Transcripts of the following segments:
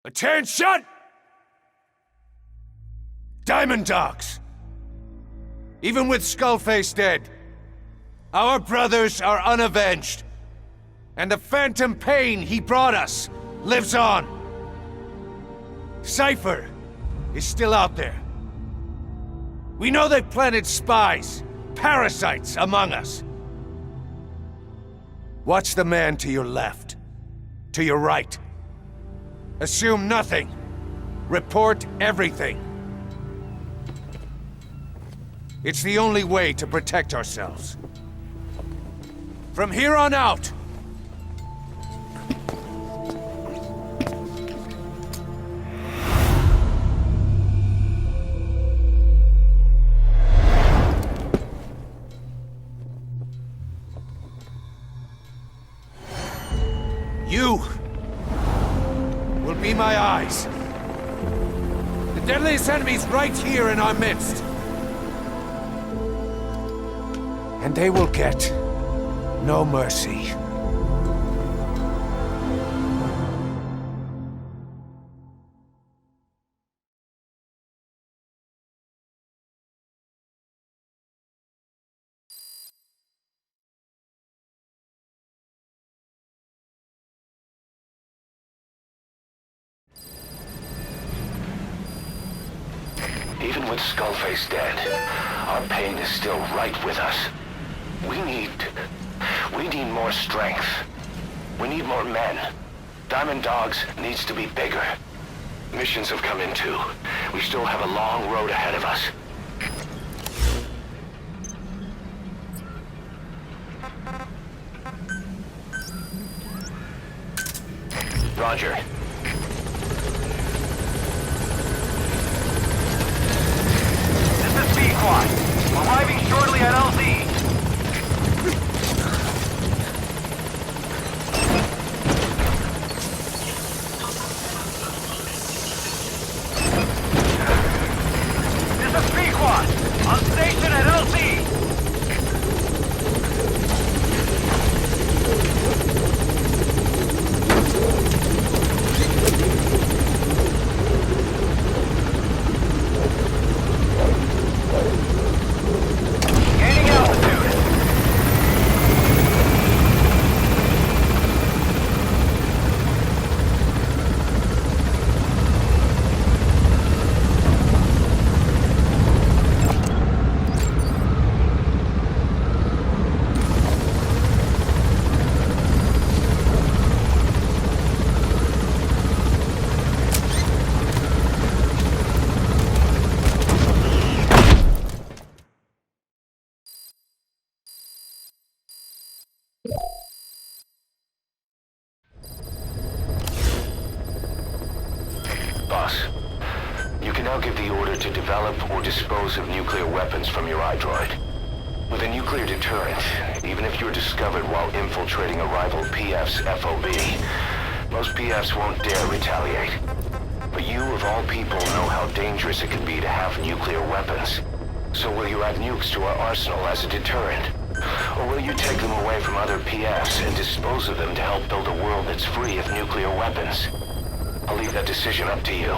Attention! Diamond Dogs! Even with Skullface dead, our brothers are unavenged. And the phantom pain he brought us lives on. Cypher is still out there. We know they've planted spies, parasites among us. Watch the man to your left, to your right. Assume nothing. Report everything. It's the only way to protect ourselves. From here on out, you will be my eyes. The deadliest enemy's right here in our midst. And they will get no mercy. Even with Skullface dead, our pain is still right with us. We need more strength. We need more men. Diamond Dogs needs to be bigger. Missions have come in too. We still have a long road ahead of us. Roger. This is B-Quad. Arriving shortly at LZ. This is B-Quad. On station at LZ. Gaining altitude. Boss, you can now give the order to develop or dispose of nuclear weapons from your iDroid. With a nuclear deterrent, even if you're discovered while infiltrating a rival PF's FOB, most PFs won't dare retaliate. But you, of all people, know how dangerous it can be to have nuclear weapons. So will you add nukes to our arsenal as a deterrent? Or will you take them away from other PFs and dispose of them to help build a world that's free of nuclear weapons? I'll leave that decision up to you.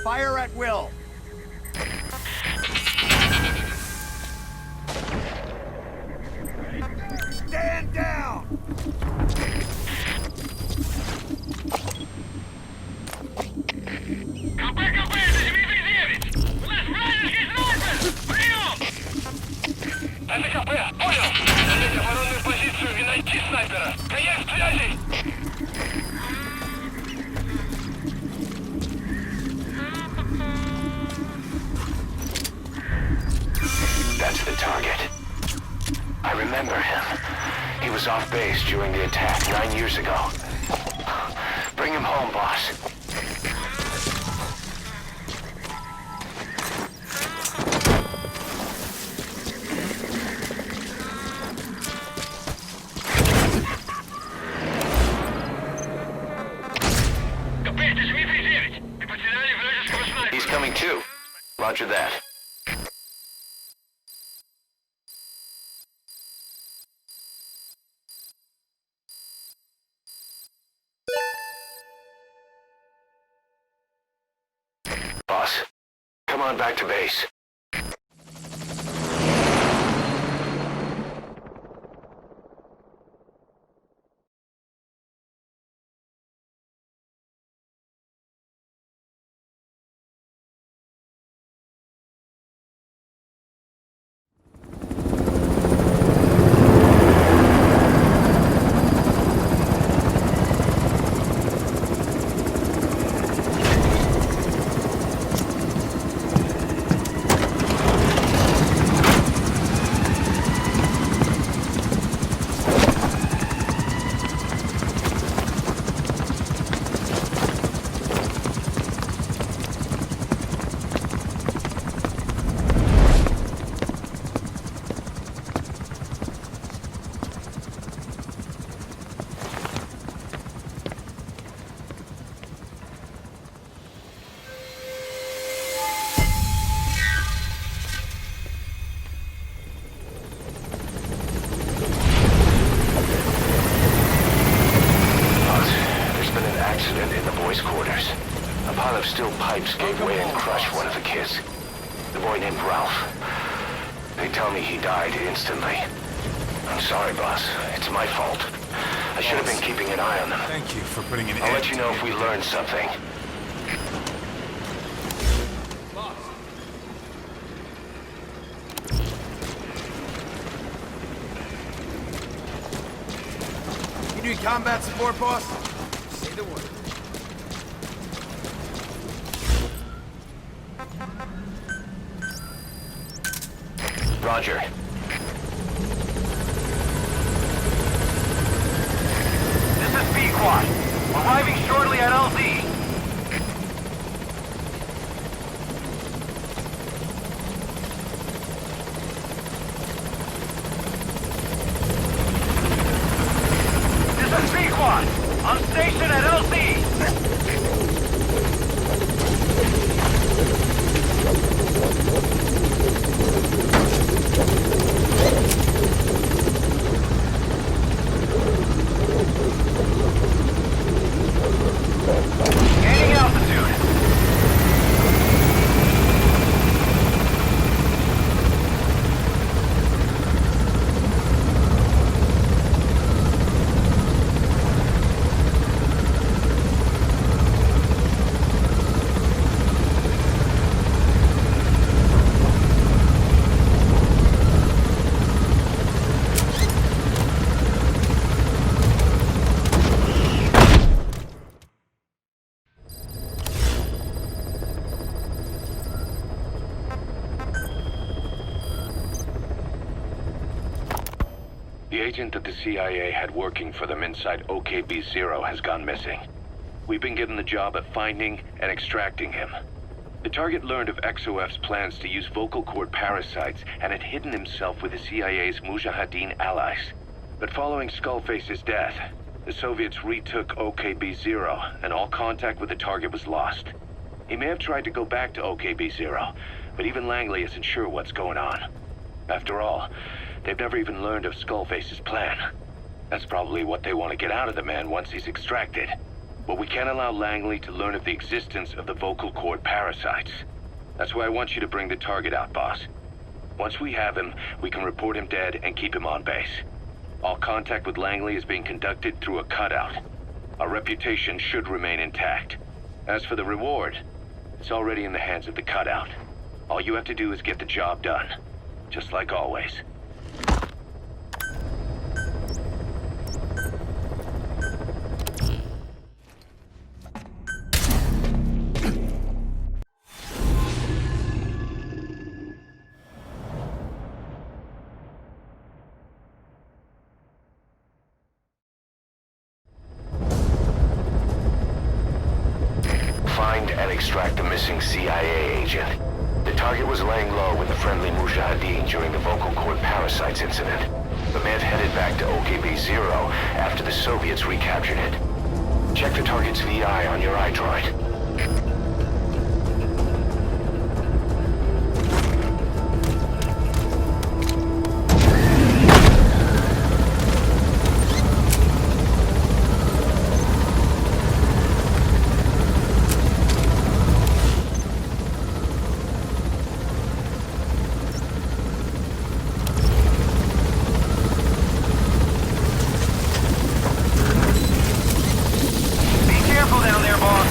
Fire at will. Stand down! Это КП, понял! Занять оборонную позицию и найти снайпера! Конец связи! That's the target. I remember him. He was off base during the attack 9 years ago. Bring him home, boss. He's coming too. Roger that. Boss, come on back to base. Quarters. A pile of steel pipes gave way and crushed one of the kids. The boy named Ralph. They tell me he died instantly. I'm sorry, boss. It's my fault. I should have been keeping an eye on them. Thank you for putting an I'll end let you know if we learn something. need combat support, boss? Say the word. Roger. This is B-Quad. Arriving shortly at LZ. This is B-Quad. On station at LZ. Gaining altitude. The agent that the CIA had working for them inside OKB-0 has gone missing. We've been given the job of finding and extracting him. The target learned of XOF's plans to use vocal cord parasites and had hidden himself with the CIA's Mujahideen allies. But following Skullface's death, the Soviets retook OKB-0 and all contact with the target was lost. He may have tried to go back to OKB-0, but even Langley isn't sure what's going on. After all, they've never even learned of Skullface's plan. That's probably what they want to get out of the man once he's extracted. But we can't allow Langley to learn of the existence of the vocal cord parasites. That's why I want you to bring the target out, boss. Once we have him, we can report him dead and keep him on base. All contact with Langley is being conducted through a cutout. Our reputation should remain intact. As for the reward, it's already in the hands of the cutout. All you have to do is get the job done. Just like always. Find and extract the missing CIA agent. The target was laying low with the friendly Mujahideen during the vocal cord parasites incident. The man headed back to OKB-0 after the Soviets recaptured it. Check the target's VI on your iDroid. Be careful down there, boss.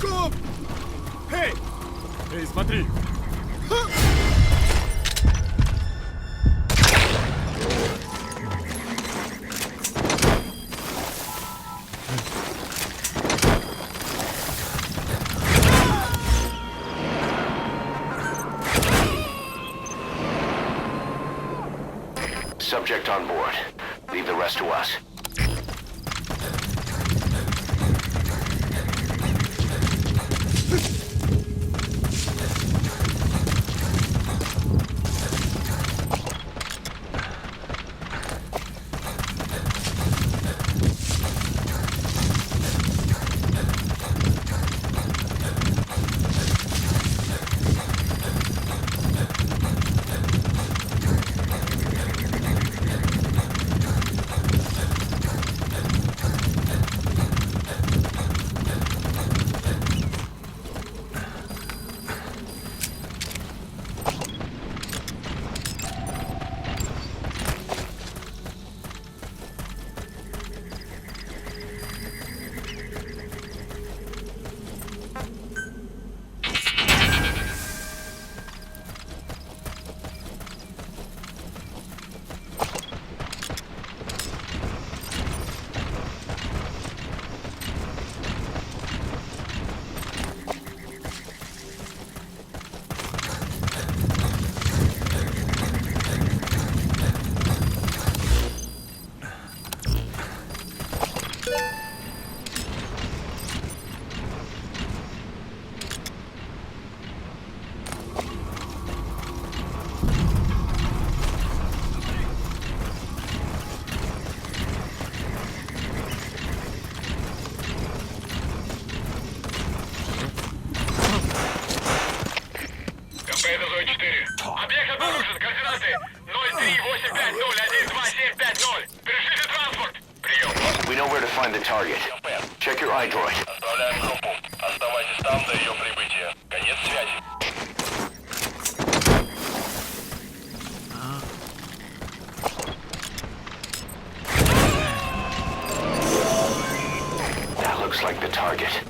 Дураков! Эй! Эй, смотри! Subject on board. Leave the rest to us. Это зона 4. Объект обнаружен. Координаты 03850-12750. Пришлите транспорт. Прием. We know where to find the target. Check your iDroid. Отправляем группу. Оставайтесь там до ее прибытия. Конец связи. That looks like the target.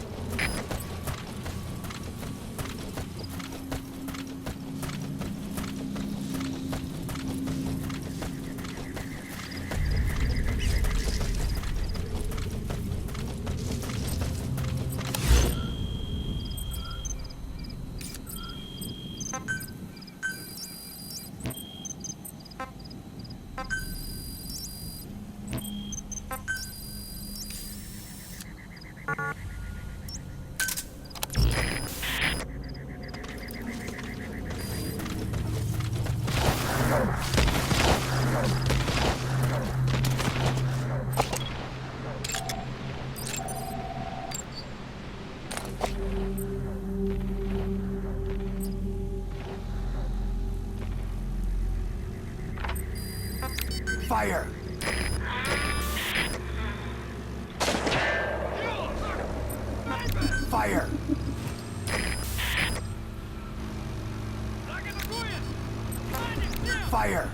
Fire! Fire! Fire!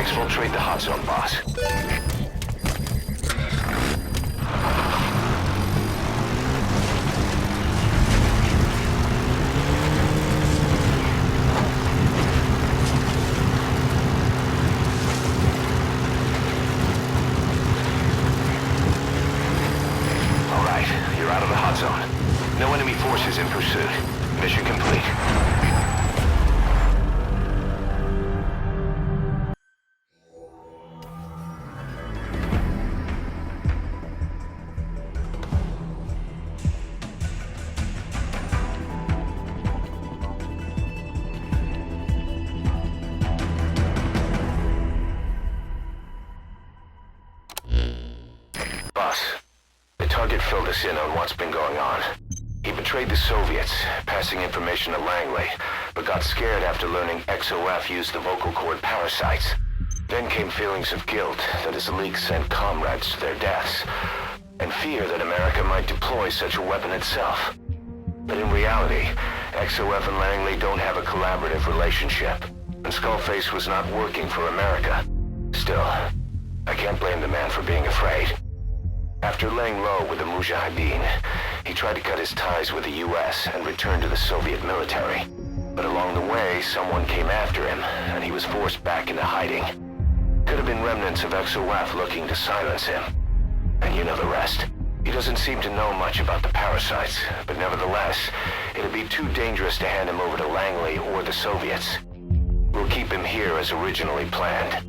Exfiltrate the hot zone, boss. All right, you're out of the hot zone. No enemy forces in pursuit. Mission complete. bus. The target filled us in on what's been going on. He betrayed the Soviets, passing information to Langley, but got scared after learning XOF used the vocal cord parasites. Then came feelings of guilt that his leak sent comrades to their deaths, and fear that America might deploy such a weapon itself. But in reality, XOF and Langley don't have a collaborative relationship, and Skullface was not working for America. Still, I can't blame the man for being afraid. After laying low with the Mujahideen, he tried to cut his ties with the US and return to the Soviet military. But along the way, someone came after him, and he was forced back into hiding. Could have been remnants of XOF looking to silence him. And you know the rest. He doesn't seem to know much about the parasites, but nevertheless, it'd be too dangerous to hand him over to Langley or the Soviets. We'll keep him here as originally planned.